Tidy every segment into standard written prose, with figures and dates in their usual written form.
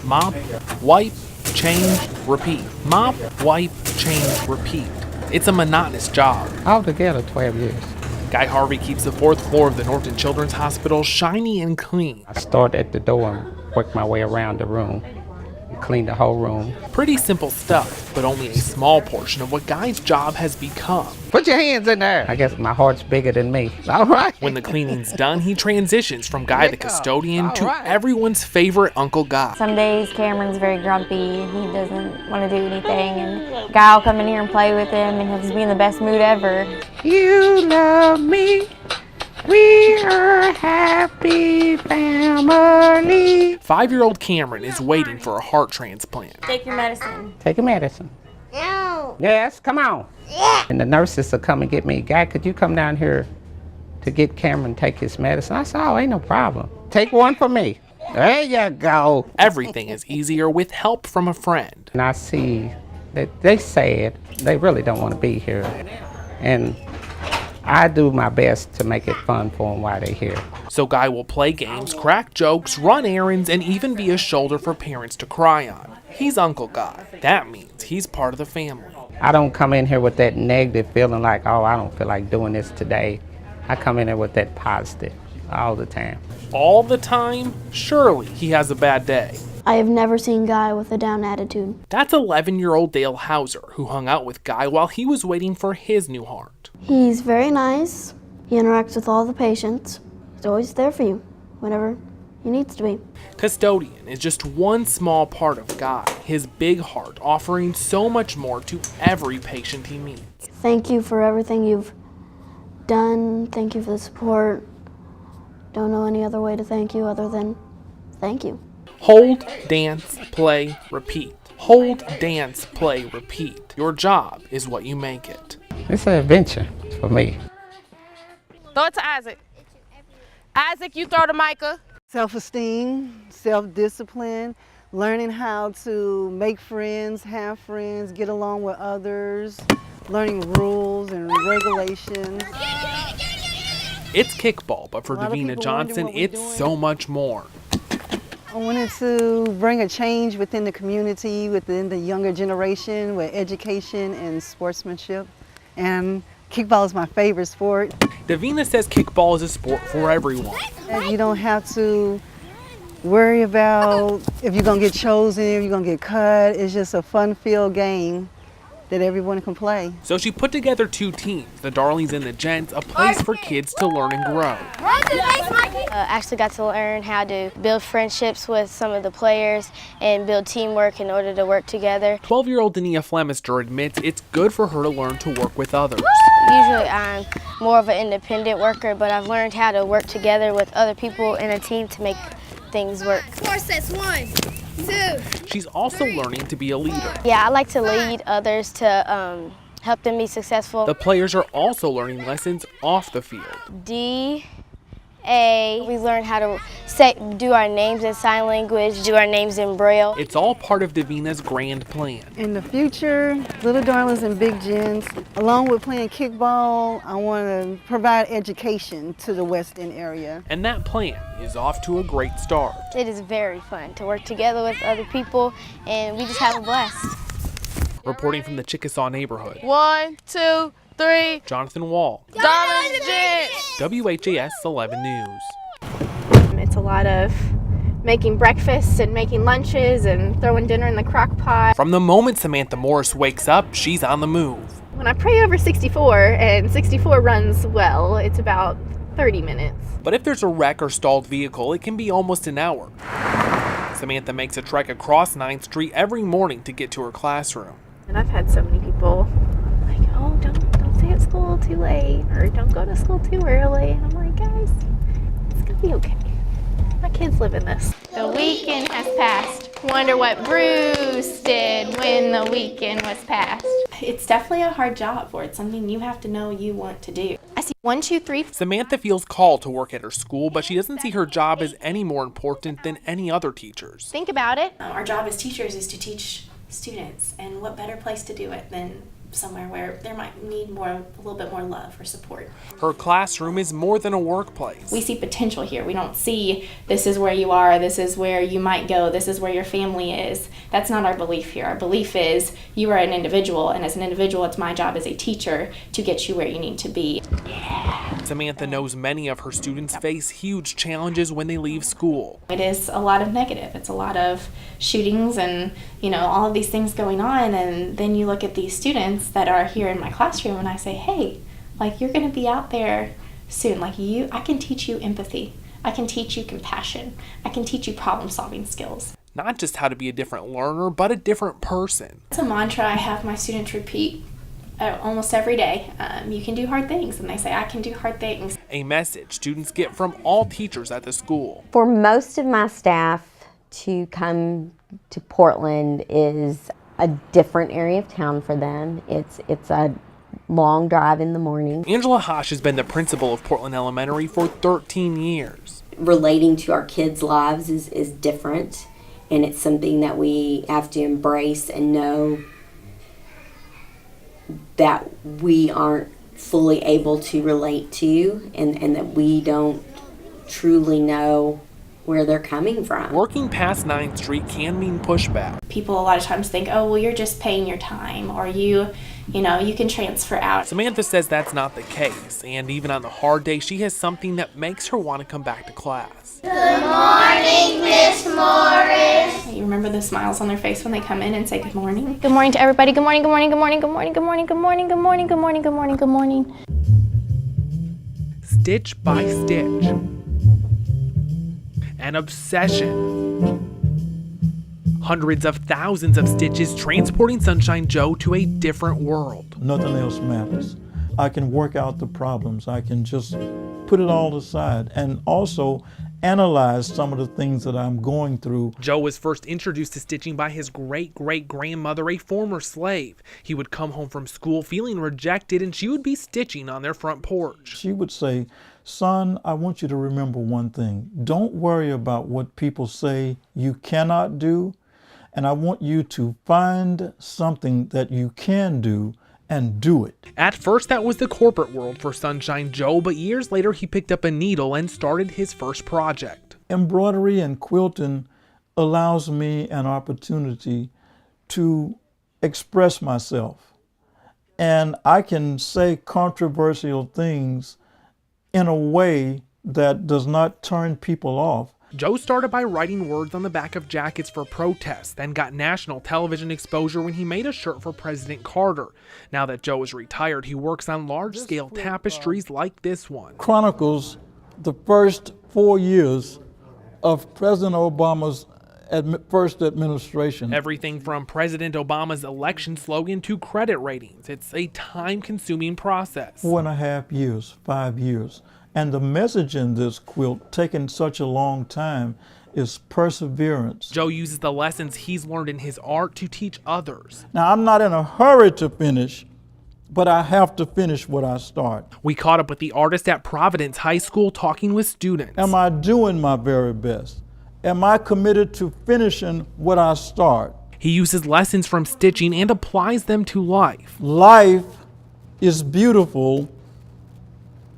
Mop, wipe, change, repeat. Mop, wipe, change, repeat. It's a monotonous job. Altogether, 12 years. Guy Harvey keeps the 4th floor of the Norton Children's Hospital shiny and clean. I start at the door and work my way around the room and clean the whole room. Pretty simple stuff, but only a small portion of what Guy's job has become. Put your hands in there. I guess my heart's bigger than me. All right. When the cleaning's done, he transitions from Guy the custodian to everyone's favorite Uncle Guy. Some days Cameron's very grumpy and he doesn't want to do anything, and Guy will come in here and play with him and he'll just be in the best mood ever. You love me. We are a happy family. 5-year-old Cameron is waiting for a heart transplant. Take your medicine. Take your medicine. No. Yes, come on. Yeah. And the nurses will come and get me. Guy, could you come down here to get Cameron take his medicine? I said, oh, ain't no problem. Take one for me. There you go. Everything is easier with help from a friend. And I see that they said they really don't want to be here. And I do my best to make it fun for them while they're here. So Guy will play games, crack jokes, run errands, and even be a shoulder for parents to cry on. He's Uncle Guy. That means he's part of the family. I don't come in here with that negative feeling like, oh, I don't feel like doing this today. I come in here with that positive all the time. All the time? Surely he has a bad day. I have never seen Guy with a down attitude. That's 11-year-old Dale Hauser, who hung out with Guy while he was waiting for his new heart. He's very nice. He interacts with all the patients. He's always there for you whenever he needs to be. Custodian is just one small part of Guy, his big heart offering so much more to every patient he meets. Thank you for everything you've done. Thank you for the support. Don't know any other way to thank you other than thank you. Hold, dance, play, repeat. Hold, dance, play, repeat. Your job is what you make it. It's an adventure for me. Throw it to Isaac. Isaac, you throw to Micah. Self-esteem, self-discipline, learning how to make friends, have friends, get along with others, learning rules and regulations. It's kickball, but for Davina Johnson, it's so much more. I wanted to bring a change within the community, within the younger generation with education and sportsmanship. And kickball is my favorite sport. Davina says kickball is a sport for everyone. You don't have to worry about if you're going to get chosen, if you're going to get cut. It's just a fun-filled game that everyone can play. So she put together 2 teams, the Darlings and the Gents, a place for kids to learn and grow. Actually got to learn how to build friendships with some of the players and build teamwork in order to work together. 12-year-old Dania Flemister admits it's good for her to learn to work with others. Usually I'm more of an independent worker, but I've learned how to work together with other people in a team to make things work. 4 sets, 1, 2. She's also learning to be a leader. Yeah, I like to lead others to help them be successful. The players are also learning lessons off the field. We learn how to do our names in sign language, do our names in Braille. It's all part of Davina's grand plan. In the future, Little Darlings and Big Gents, along with playing kickball, I want to provide education to the West End area. And that plan is off to a great start. It is very fun to work together with other people, and we just have a blast. Reporting from the Chickasaw neighborhood. 1, 2, 3. Jonathan Wahl. Darlings Gents. WHAS 11 News. It's a lot of making breakfasts and making lunches and throwing dinner in the crock pot. From the moment Samantha Morris wakes up, she's on the move. When I pray over 64, and 64 runs well, it's about 30 minutes. But if there's a wreck or stalled vehicle, it can be almost an hour. Samantha makes a trek across 9th Street every morning to get to her classroom. And I've had so many people like, oh, don't stay at school too late, or don't go to school too early. And I'm like, guys, it's gonna be okay. My kids live in this. The weekend has passed. Wonder what Bruce did when the weekend was passed. It's definitely a hard job, or it's something you have to know you want to do. I see 1, 2, 3. Samantha feels called to work at her school, but she doesn't see her job as any more important than any other teachers. Think about it. Our job as teachers is to teach students, and what better place to do it than somewhere where there might need a little bit more love or support. Her classroom is more than a workplace. We see potential here. We don't see this is where you are, this is where you might go, this is where your family is. That's not our belief here. Our belief is you are an individual, and as an individual, it's my job as a teacher to get you where you need to be. Samantha knows many of her students face huge challenges when they leave school. It is a lot of negative. It's a lot of shootings and, all of these things going on. And then you look at these students that are here in my classroom and I say, hey, you're going to be out there soon. I can teach you empathy. I can teach you compassion. I can teach you problem-solving skills. Not just how to be a different learner, but a different person. It's a mantra I have my students repeat almost every day. You can do hard things, and they say, I can do hard things. A message students get from all teachers at the school. For most of my staff to come to Portland is a different area of town for them. It's a long drive in the morning. Angela Hosh has been the principal of Portland Elementary for 13 years. Relating to our kids' lives is different, and it's something that we have to embrace and know that we aren't fully able to relate to, and that we don't truly know where they're coming from. Working past 9th Street can mean pushback. People a lot of times think, oh, well, you're just paying your time, or you can transfer out. Samantha says that's not the case, and even on the hard day, she has something that makes her want to come back to class. Good morning, Miss Morris. You remember the smiles on their face when they come in and say good morning? Good morning to everybody. Good morning, good morning, good morning, good morning, good morning, good morning, good morning, good morning, good morning, good morning. Stitch by stitch. An obsession. Hundreds of thousands of stitches transporting Sunshine Joe to a different world. Nothing else matters. I can work out the problems. I can just put it all aside and also analyze some of the things that I'm going through. Joe was first introduced to stitching by his great-great-grandmother, a former slave. He would come home from school feeling rejected, and she would be stitching on their front porch. She would say, son, I want you to remember one thing. Don't worry about what people say you cannot do, and I want you to find something that you can do and do it. At first, that was the corporate world for Sunshine Joe, but years later, he picked up a needle and started his first project. Embroidery and quilting allows me an opportunity to express myself. And I can say controversial things in a way that does not turn people off. Joe started by writing words on the back of jackets for protests, then got national television exposure when he made a shirt for President Carter. Now that Joe is retired, he works on large-scale tapestries like this one. Chronicles the first 4 years of President Obama's first administration. Everything from President Obama's election slogan to credit ratings. It's a time-consuming process. 4.5 years, 5 years. And the message in this quilt, taking such a long time, is perseverance. Joe uses the lessons he's learned in his art to teach others. Now, I'm not in a hurry to finish, but I have to finish what I start. We caught up with the artist at Providence High School talking with students. Am I doing my very best? Am I committed to finishing what I start? He uses lessons from stitching and applies them to life. Life is beautiful,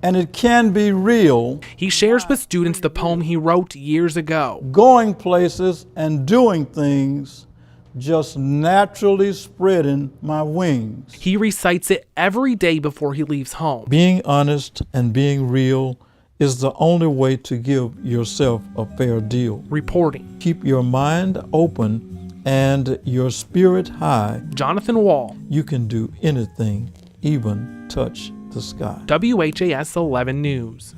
and it can be real. He shares with students the poem he wrote years ago. Going places and doing things, just naturally spreading my wings. He recites it every day before he leaves home. Being honest and being real is the only way to give yourself a fair deal. Reporting. Keep your mind open and your spirit high. Jonathan Wahl. You can do anything, even touch the sky. WHAS 11 News.